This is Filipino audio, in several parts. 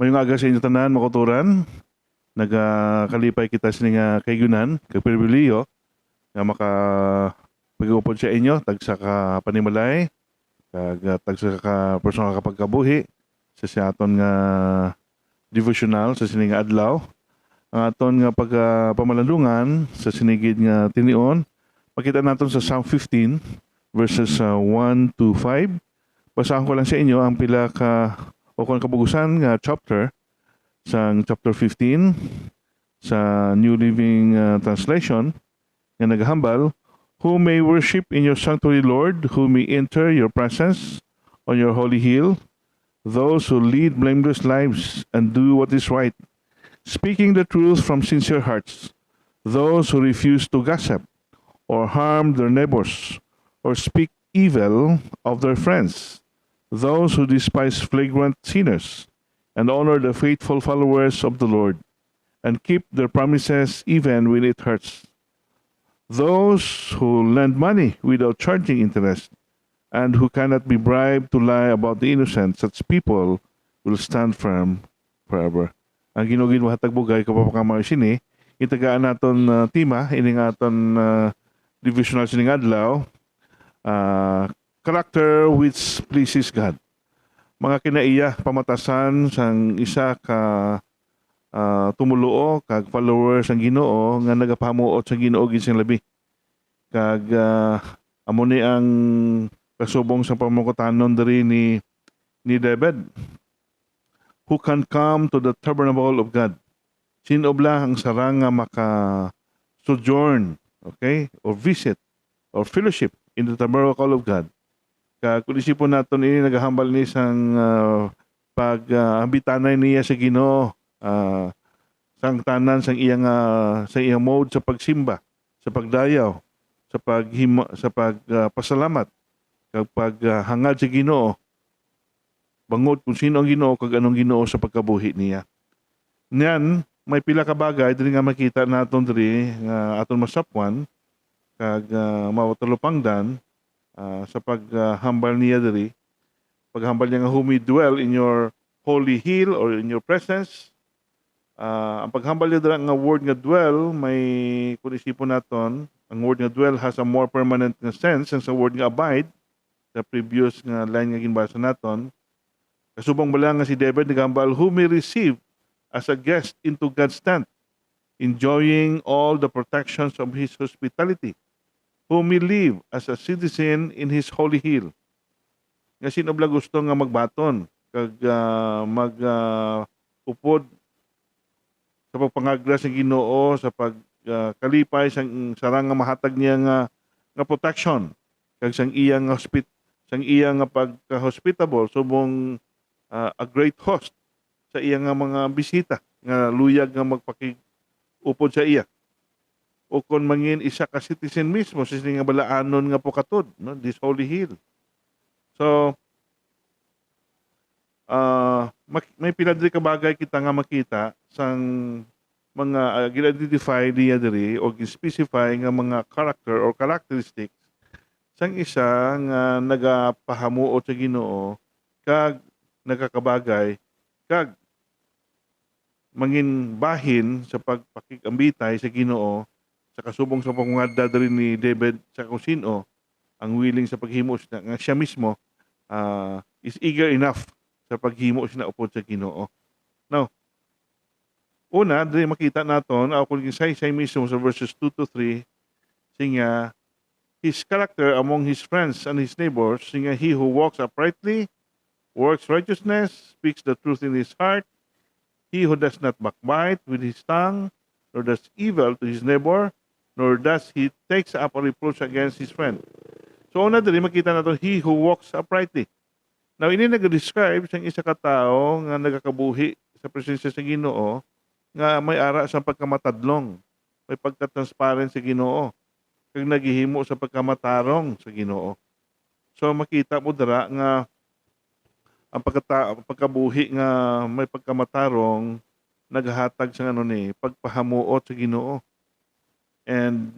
Mayong aga sa inyo tanan, makuturan. Nagakalipay kita sa nga kaygunan, kay pribiliyo, nga maka pag-uupod sa inyo, tagsa ka panimalay, tagsa ka personal ka pagkabuhi, sa siya aton nga devotional sa sining nga adlaw. Ang aton nga pamalandungan sa sinigid nga tinion, makita natin sa Psalm 15, verses 1 to 5. Basahan ko lang sa inyo ang pila ka o kung kabugusan nga chapter sa chapter 15 sa New Living Translation nga naghambal, who may worship in your sanctuary, Lord, who may enter your presence on your holy hill, those who lead blameless lives and do what is right, speaking the truth from sincere hearts, those who refuse to gossip or harm their neighbors or speak evil of their friends, those who despise flagrant sinners and honor the faithful followers of the Lord and keep their promises even when it hurts, those who lend money without charging interest and who cannot be bribed to lie about the innocent, such people will stand firm forever. Ang ginugin mo hatag bugay kapapakamayo sini, itagaan naton tima, ining aton divisional sining adlaw, character which pleases God. Mga kinaiya pamatasan sang isa ka tumuluo kag followers sang Ginoo nga nagapahamuot sa Ginoo gid sing labi. Kag amo ni ang kasubong sa pamukutanon diri ni David. Who can come to the tabernacle of God? Sino bla ang sarang nga maka sojourn, okay? Or visit or fellowship in the tabernacle of God. Kung isipon natin ini naghahambal ni sang pag-ambitanay niya sa Ginoo, sang tanan sang iyang mode sa pagsimba, sa pagdayaw, sa pagpasalamat, kag paghangad sa Ginoo, bangod kung sino ang Ginoo kag anong Ginoo sa pagkabuhi niya. Niyan may pila ka bagay diri nga makita naton diri nga aton masapwan kag mawatulupangdan sa paghambal niya diri, paghambal niya nga who may dwell in your holy hill or in your presence. Ang paghambal niya diri nga word nga dwell, may kung isipon naton, ang word nga dwell has a more permanent nga sense sa word nga abide sa previous nga line nga ginbasa naton. Kasubang bala nga si David naghambal, who may receive as a guest into God's tent, enjoying all the protections of His hospitality, who may live as a citizen in His holy hill. Nga sino bala gusto nga magbaton kag upod sa pagpangagra sa Ginoo, sa pagkalipay sang sarang nga mahatag niya nga protection kag sang iyang pagka-hospitable subong a great host sa iyang mga bisita nga luyag nga magpakig-upod sa iya. O kung mangin isa ka citizen mismo sa nga balaanon nga pokatod, no? This holy hill. So, may pinadri ka bagay kita nga makita sang mga gina-identify niya diri o specify nga mga character or characteristics sang isa nga nagapahamuot sa Ginoo kag nagakabagay kag mangin bahin sa pagpakigambitay sa Ginoo sa kasubong sa pangungada diri ni David sa kung sino ang willing sa paghimo nga siya mismo is eager enough sa paghimo siya upod sa Ginoo. Now, una, diri makita naton kung say mismo sa verses 2 to 3, singa his character among his friends and his neighbors, singa he who walks uprightly, works righteousness, speaks the truth in his heart, he who does not backbite with his tongue, nor does evil to his neighbor, nor does he takes up a reproach against his friend. So una diri makita naton he who walks uprightly. Now ini nag-describe sang isa ka tawo nga nagakabuhi sa presensya sa Ginoo nga may ara sa pagkamatadlong, may pagka-transparent sa Ginoo, kag naghihimo sa pagkamatarong sa Ginoo. So makita mo dira nga ang pagkabuhi nga may pagkamatarong naghatag sa pagpahamuot sa Ginoo and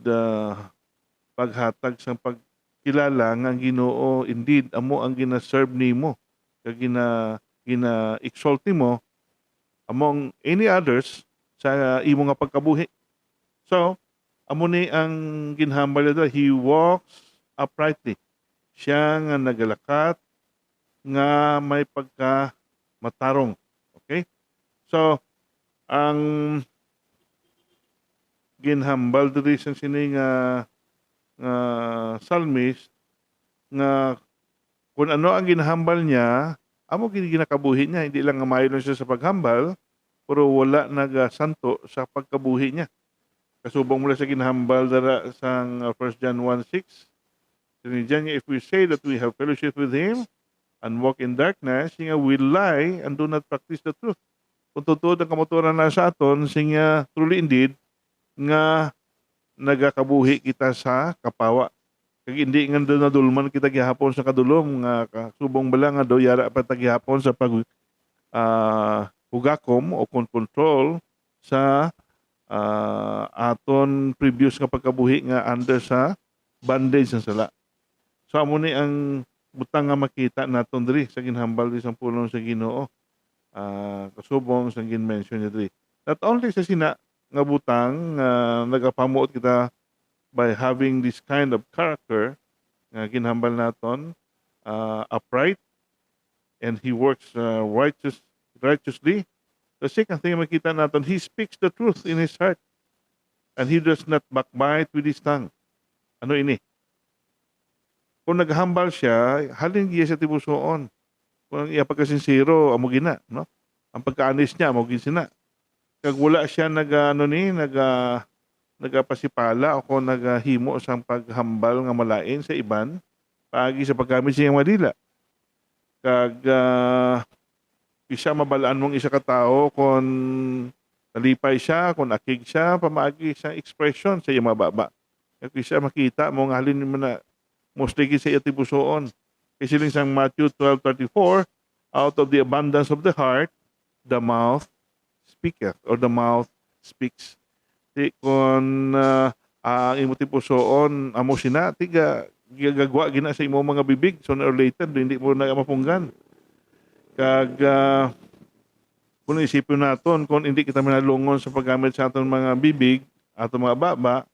paghatag sa pagkilala nga ang Ginoo indeed amo ang gina-serve nimo kag gina-exalt nimo among any others sa imo nga pagkabuhi. So, amo ni ang ginhambal niya, he walks uprightly. Siya nga nagalakat nga may pagka matarong. Okay? So, ang ginhambal diri sa sini nga psalmist nga kung ano ang ginhambal niya, amo ginakabuhi niya, hindi lang nga mayon siya sa paghambal, pero wala nagasanto sa pagkabuhi niya. Kasubong mula sa ginhambal dara sa 1 John 1:6. Sinidyan niya, if we say that we have fellowship with Him and walk in darkness, siya we lie and do not practice the truth. Kung totoo ang kamotoran na sa aton, siya truly indeed nga nagakabuhi kita sa kapawa. Kag hindi nga doon nadulman kita gihapon sa kadulom nga kasubong bala nga do yara pa gihapon sa pag hugakom o control sa aton previous nga pagkabuhi nga under sa bondage sa sala. So amo ni ang butang nga makita naton diri sa ginhambal di sang pulong sa Ginoo. Kasubong sa gin-mention niya diri. Not only sa sina nga butang nagapamuot kita by having this kind of character nga ginhambal naton, upright, and he works righteously. The second thing makita naton, he speaks the truth in his heart and he does not backbite with his tongue. Ano ini? Kung naghambal siya, halin giya sa tibusoon. Kung iya pagkasinsiro, amo gina, no? Ang pagkaanis niya, amo ginsina. Kag wala siya nagapasipala o kung naghimo sa paghambal nga malain sa iban, paagi sa paggamit siya madila. Kag isa mabalaan mong isa ka tao kung nalipay siya, kung akig siya, pamaagi sa expression sa iyang mababa. Kag isa makita mo nga halin mo na mostly sa iya tibusoon. Kasi lang sang Matthew 12:34, out of the abundance of the heart, the mouth speaketh, or the mouth speaks. Di kung ang imo tibusoon, amo sina, tiga gagwa gina sa imo mga bibig, sooner or later, hindi mo na mapunggan. Kag kung isipin naton, kung hindi kita manalungon sa paggamit sa aton mga bibig, aton mga baba,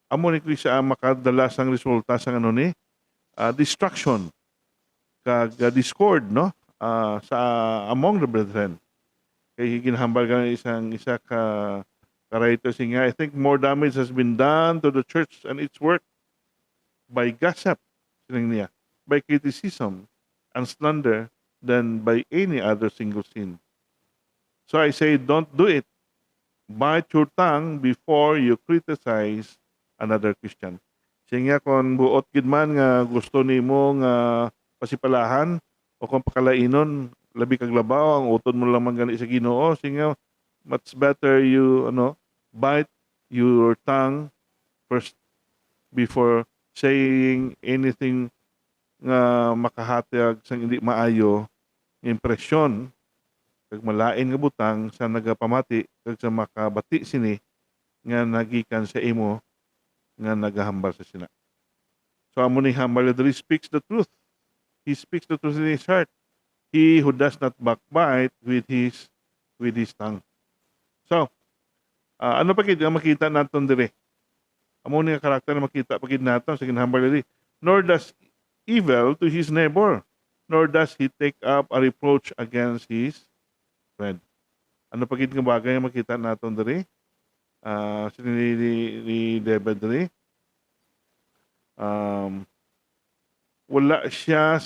amo ni Kristo ang makadala sang resulta sa destruction kag discord, no, sa among the brethren. Kay ginhambal ka isa ka writer nga, I think more damage has been done to the church and its work by gossip, sining niya, by criticism and slander than by any other single sin. So I say, don't do it. Bite your tongue before you criticize another Christian. Siya kung buot gid man nga gusto nimo nga pasipalahan o kung pakalainon labi kag labaw ang uton mo lamang gani sa Ginoo, siya much better you bite your tongue first before saying anything nga makahatag sang hindi maayo impresyon kag malain nga butang sa nagapamati kag sa makabati sini nga nagikan sa imo nga nagahambal sa sina. So amo ni hambal diri speaks the truth. He speaks the truth in his heart. He who does not backbite with his tongue. So, ano pa gid nga makita naton diri? Amo ni nga karakter na makita pagid naton sa ginhambal diri. Nor does evil to his neighbor, nor does he take up a reproach against his friend. Ano pa gid nga bagay nga makita naton diri? Ni David diri, wala siya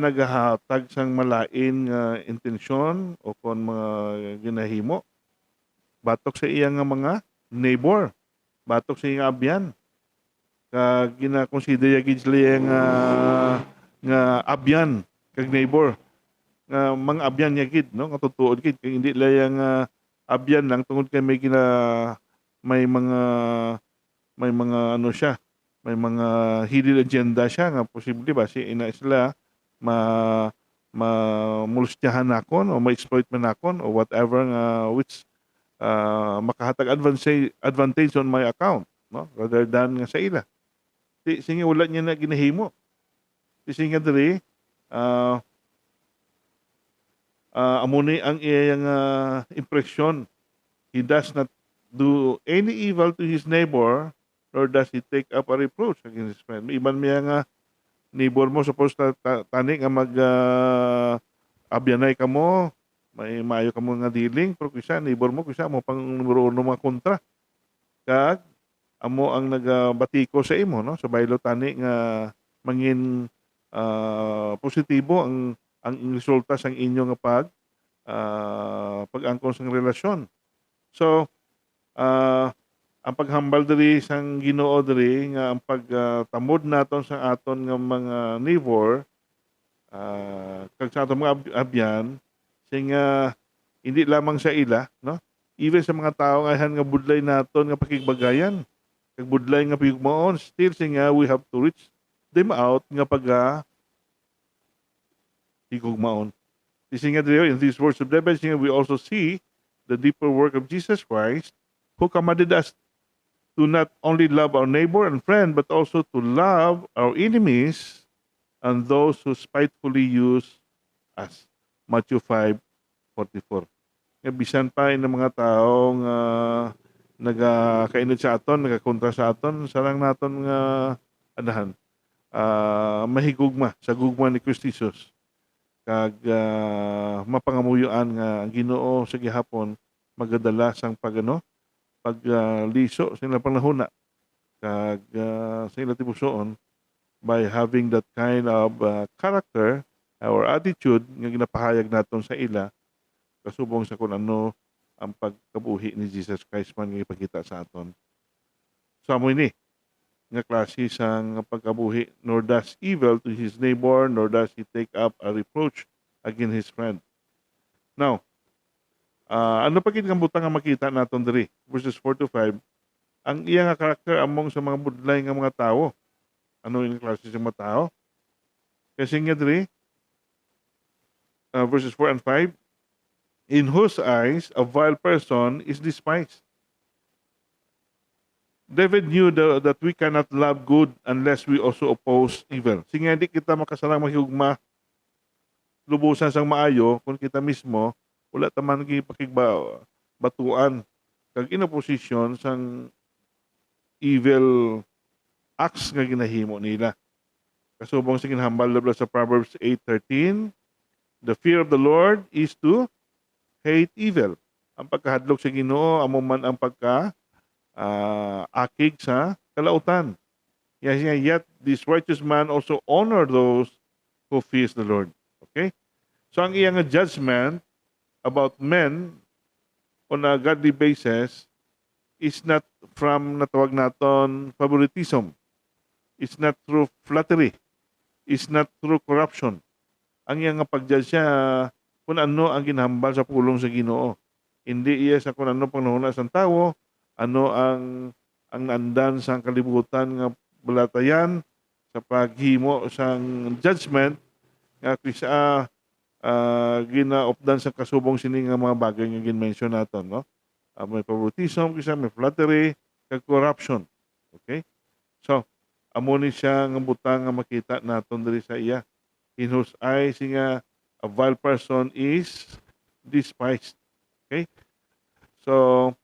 nagahatag sang malain nga intensyon o kon mga ginahimo batok sa iya nga mga neighbor, batok sa iya nga abyan, kag gina-consider gid sila nga abyan kag neighbor nga mga abyan niya gid, no, nga tutuod gid kay hindi layang abyan lang tungod kay may mga ano siya, may mga hidden agenda siya nga posible ba si ina sila mulustyahan nakon o ma-exploit man nakon o whatever nga which makahatag advantage on my account, no, rather than nga sa ila. Sige wala niya na ginahimo. Sige diri amo ni ang iyang impression. He does not do any evil to his neighbor, nor does he take up a reproach against his friend. May iban miya nga neighbor mo supposed tani nga mag abyanay ka mo, may maayo ka mo nga dealing, pero kisa neighbor mo kisa mo pang numero uno mga kontra. Kag amo ang nagabatiko sa imo, no? So baylo tani nga mangin positibo ang resulta sa inyo nga pag-angkon sa relasyon. So ang paghambal diri sang Ginoo diri nga ang pagtamod naton sa aton nga mga neighbor kag sa aton mga abyan singa hindi lamang sa ila, no? Even sa mga tao nga nga budlay naton nga pakigbagayan kag budlay nga pigmaon, still singa we have to reach them out nga higugmaon. Singa diri in these words of David, singa we also see the deeper work of Jesus Christ who commanded us to not only love our neighbor and friend, but also to love our enemies and those who spitefully use us. Matthew 5:44. Nga bisan pa ng mga taong nagakainod sa aton, nagakontra sa aton, sarang naton nga anahan, mahigugma sa gugma ni Kristo Jesus. Kag mapangamuyuan nga ang Ginoo sa gihapon magadala sang pagliso sa ilang panahona kag sa ilang tibusoon by having that kind of character or attitude nga ginapahayag naton sa ila kasubong sa kung ano ang pagkabuhi ni Jesus Christ man nga ipakita sa aton. So amoy ni nga klase sang pagkabuhi, nor does evil to his neighbor, nor does he take up a reproach against his friend. Now, ano pa kang butang nga makita naton diri verses 4-5 ang iya nga karakter among sa mga budlay nga mga tao. Ano yung klase sa mga tao? Kasi nga diri verses 4 and 5, in whose eyes a vile person is despised. David knew that we cannot love good unless we also oppose evil. Sige, hindi kita makasalang mahigugma lubusan sang maayo kung kita mismo wala taman pakigbatuan kag in opposition sang evil acts nga ginahimo nila. Kasubong sa ginhambal sa Proverbs 8:13, the fear of the Lord is to hate evil. Ang pagkahadlok sa Ginoo amo man ang akig sa kalautan. Yet this righteous man also honor those who fears the Lord. Okay? So ang iyang judgment about men on a godly basis is not from natawag naton favoritism. It's not through flattery. It's not through corruption. Ang iyang pag-judge siya kung ano ang ginhambal sa pulong sa Ginoo. Hindi iya sa kung ano panahon sa tao, ano ang andan sa kalibutan nga balatayan sa paghimo sang judgment nga kisa ginaopdan sa kasubong sini nga mga bagay nga gin-mention naton, no? May favoritism, kisa may flattery, kag corruption. Okay? So, amo ni siya nga butang nga makita naton diri sa iya. In whose eyes nga a vile person is despised. Okay? So,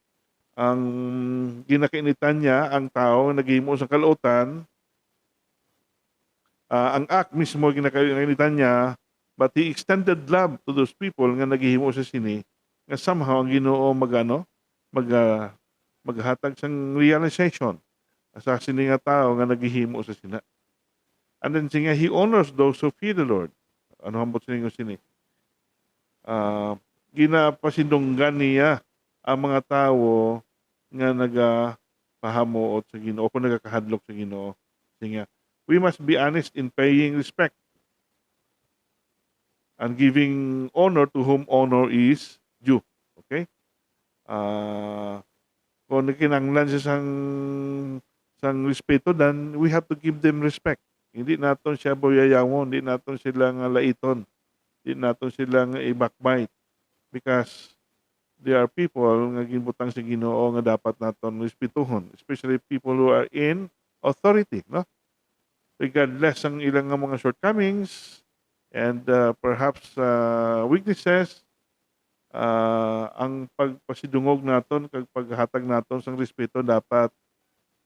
ang ginakainitan niya ang tao naghimo sa kalautan, ang act mismo ginakainitan niya, but he extended love to those people nga naghihimo sa sini nga somehow ang Ginoo maghatag sang realization sa sini nga tao nga naghihimo sa sina. And then singa he honors those who fear the Lord. Ano hambot sini? Ginapasindunggan niya ang mga tao nga nagapahamuot sa Ginoo o nagakahadlok sa Ginoo. Singa, we must be honest in paying respect and giving honor to whom honor is due. Okay? Kung kinanglan siya sang respeto, then we have to give them respect. Hindi naton siya boyayawon, hindi naton sila nga laiton, hindi naton sila nga i-backbite because there are people nga ginbutang sa Ginoo nga dapat naton respetuhon, especially people who are in authority, no? Regardless ang ilang nga mga shortcomings, And perhaps weaknesses, ang pagpasidungog naton kag paghatag naton sang respeto dapat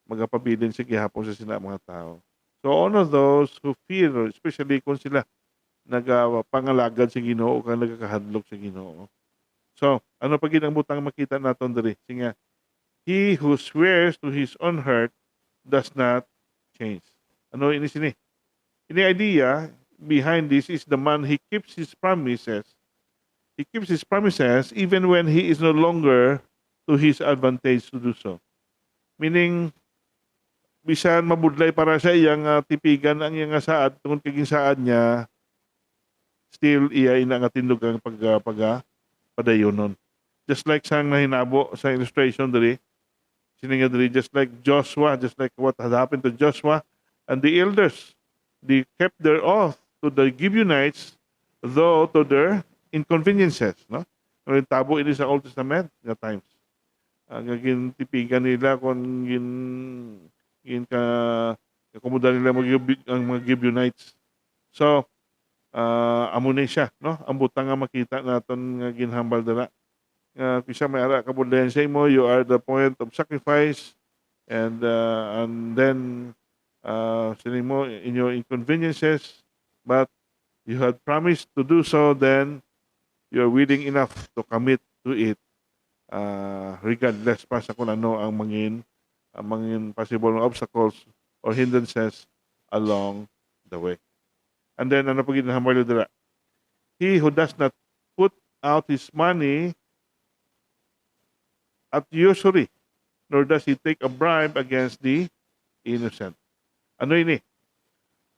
magapabilin sa gihapon sa sina mga tao. So all of those who fear, especially kung sila nagapangalagad sa Ginoo kang nagakahadlok sa Ginoo. So, ano pa gid ang butang makita naton diri? Singa, he who swears to his own hurt does not change. Ano ini sini? Ini idea behind this is the man he keeps his promises. He keeps his promises even when he is no longer to his advantage to do so. Meaning, bisan mabudlay para sa iyang tipigan ang iyang saad tungod kay saad niya, still iya ina nga tindog ang padayonon. Just like sang nahinabo sa illustration diri, sininga diri, just like Joshua, just like what had happened to Joshua and the elders. They kept their oath to the Gibeonites, though to their inconveniences. No? Kung tabo ini sa Old Testament nga times. Ang tipigan nila kung gin ka kamuda nila ang mga Gibeonites. So, amo na siya, no? Ang butang nga makita naton nga ginhambal dira. Kisa may ara kabudlayan sa imo, you are the point of sacrifice, and then sining mo in your inconveniences, but you had promised to do so, then you're willing enough to commit to it, regardless pa sa kung ano ang mangin possible obstacles or hindrances along the way. And then, ano pag ginahambal dira? He who does not put out his money at usury, nor does he take a bribe against the innocent. Ano ini?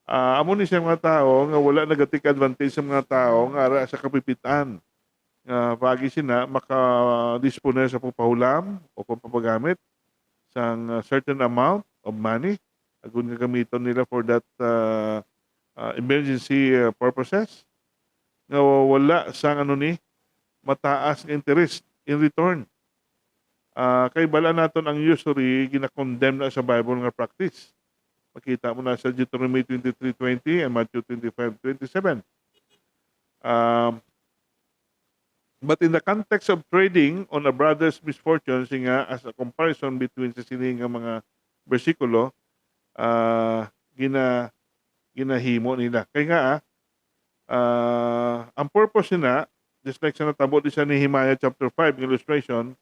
Amo ni siya mga tao nga wala nagatik advantage sa mga tao nga ara sa kapipitan. Pagi sina makadispone sa papahulam o papagamit sang certain amount of money agun nga gamiton nila for that emergency purposes nga wala sang ano ni mataas nga interest in return. Kay bala naton ang usury gina-condemn na sa Bible nga practice. Makita mo na sa Deuteronomy 23:20 and Matthew 25:27. But in the context of trading on a brother's misfortune, singa as a comparison between sa sining nga mga bersikulo, ginahimo nila. Kaya nga, ang purpose nila, just like sa natabo di sa Nehemiah chapter 5 illustration,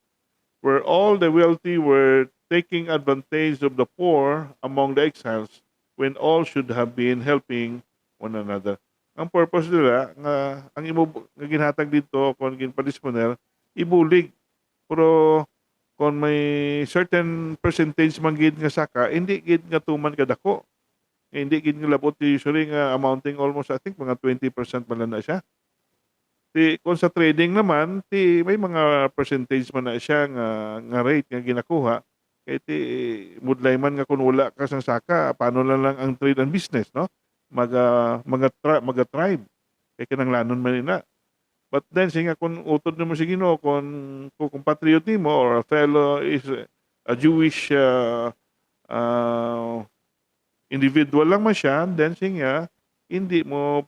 where all the wealthy were taking advantage of the poor among the exiles when all should have been helping one another. Ang purpose nila, nga, ang imo nga ginhatag dito, kung ginpadisponer, ibulig. Pero kung may certain percentage man gid nga saka, hindi gid nga tuman kadako. Hindi gid nga labot usually nga amounting almost I think mga 20% man na siya. Kung sa trading naman, may mga percentage man na siya nga rate nga ginakuha. Kaya mudlay man nga kung wala ka sang saka, paano lang ang trade and business, no? Mga tribe. Kaya kinanglanon man nila. But then, singa kung utod mo si Ginoo, kung compatriot mo or a fellow is a Jewish individual lang man siya, then singa, hindi mo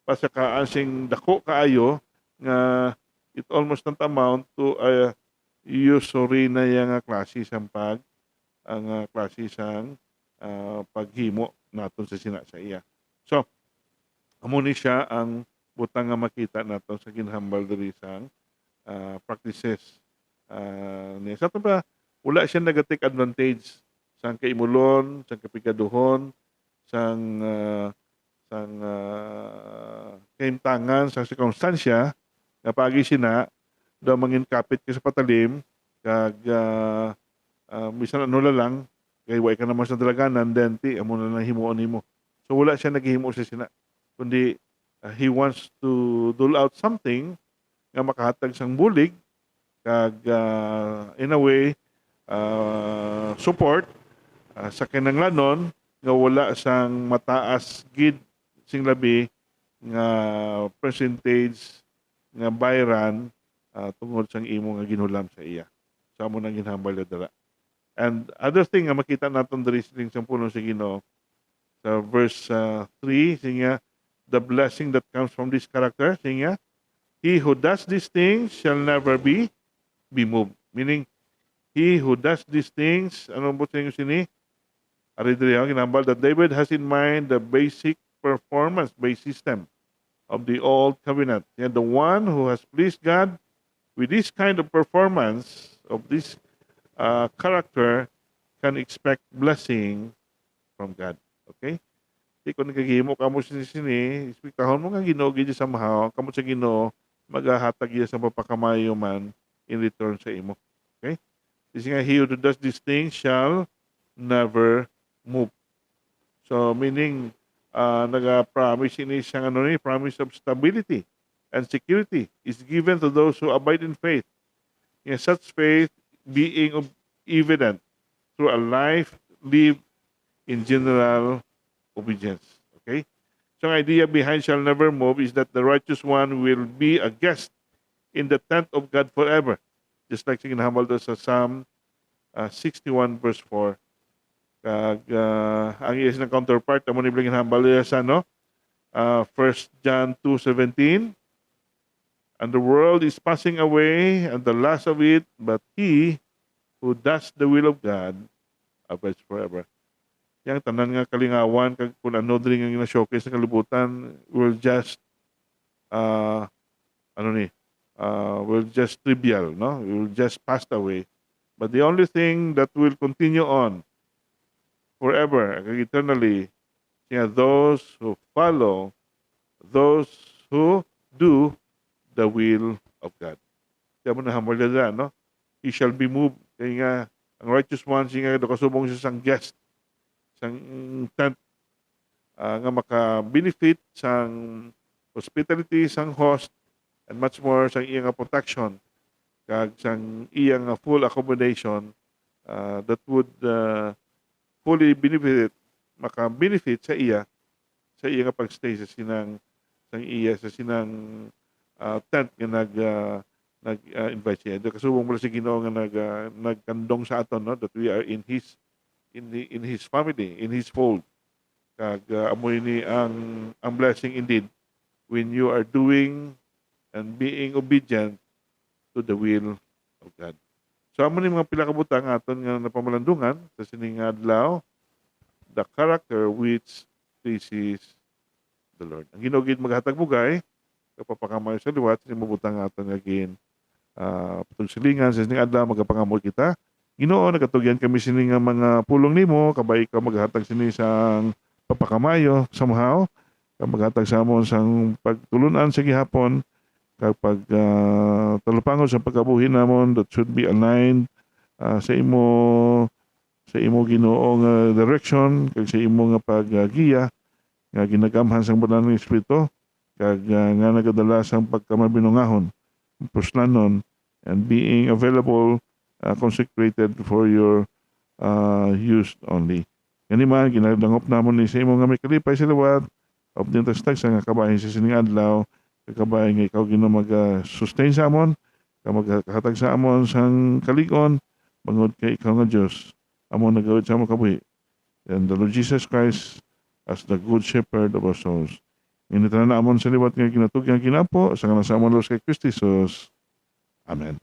pasakaan sing dako kaayo nga it almost not amount to a usury na yung klase sang klase sang paghimo naton sa sina sa iya. So, amo ni siya ang butang nga makita naton sa ginhambal diri sang practices niya. Sa ito ba, wala siya nag-take advantage sang kaimulon, sang kapikaduhon, sang kaimtangan, sang circumstansya, nga pagi sina, daw mangin kapit ka sa patalim, kag bisan ano lang, kay way ka naman sa dalaganan, then amo na lang himuon nimo. So wala siya naghihimo sa sina, kundi he wants to dole out something nga makahatag sang bulig, kag in a way, support sa kinanglanon nga wala sang mataas gid sing labi nga percentage nga bayran tungod sang imo nga ginulam sa iya. Sa amo nang ginhambal dara. And other thing nga makita naton diri sa pulong sa Ginoo sa verse 3 singa, the blessing that comes from this character. Sige nga, he who does these things shall never be moved. Meaning, he who does these things, anong po sa inyo sini? Aridriyo, ginambal that David has in mind the basic performance-based system of the Old Covenant. And the one who has pleased God with this kind of performance of this character can expect blessing from God. Okay? Di kung nagkagimo ka mo sini, expectahon mo nga Ginoo gid sa mahaw, kamo sa Ginoo magahatag iya sa papakamayo man in return sa imo. Okay? Kasi nga, he who does these things shall never move. So, meaning, nag-promise ini siyang promise of stability and security is given to those who abide in faith. In such faith being evident through a life lived in general obedience. Okay? So, ang idea behind shall never move is that the righteous one will be a guest in the tent of God forever. Just like sinahambal doon sa Psalm 61 verse 4. Kag ang iya ng counterpart amo ni bling hambal sa 1 John 2:17, and the world is passing away and the lust of it, but he who does the will of God abides forever. Yang tanan nga kalingawan kag kun ano diri nga gina-showcase sa kalibutan will just will just trivial, no? It will just pass away. But the only thing that will continue on forever, eternally, those who follow, those who do the will of God. Kaya mo nahamol na, no? He shall be moved. Kaya nga, ang righteous one, siya nga, kasubong siya sang guest, sang tent, nga maka-benefit sang hospitality, sang host, and much more sang iyang protection, kag sang iyang full accommodation that would fully benefit, maka-benefit sa iya nga pagstay sa sinang tent nga nag-invite siya. Kasubong mo si Ginoo nga nagkandong sa aton, no, that we are in his family, in his fold. Kag amoy ni ang blessing indeed when you are doing and being obedient to the will of God. So amo ni mga pila ka butang aton nga napamalandungan sa sining adlaw, the character which pleases the Lord. Ang Ginoo gid maghatag bugay kapapakamayo sa liwat sining mabutang aton nga gin patugsilingan sa sining adlaw magapangamoy kita. Ginoo, nagatugyan kami sining mga pulong nimo, kabay ka maghatag sini sang papakamayo somehow, ka maghatag sa amon sang pagtulunan sa gihapon, kapag talupangon sa pagkabuhi namon that should be aligned sa imo Ginoong direction, kag sa imo nga paggiya nga ginagamhan sang banal nga Espiritu, kag nga nagadala sang pagkamabinungahon, puslanon, and being available, consecrated for your use only. Kani man ginadangop namon ni sa imo nga may kalipay sa liwat of din tastag sa nga kabahin sa sining adlaw, kagabay nga ikaw Ginoo mag-sustain sa amon, ka maghatag sa amon sang kalig-on bangod kay ikaw nga Dios amon nagawid sa amon kabuhi. And the Lord Jesus Christ as the good shepherd of our souls. Initanan na amon sa liwat nga kinatugyan kinapo sa ngalan sa amon Lord kay Kristo Jesus. Amen.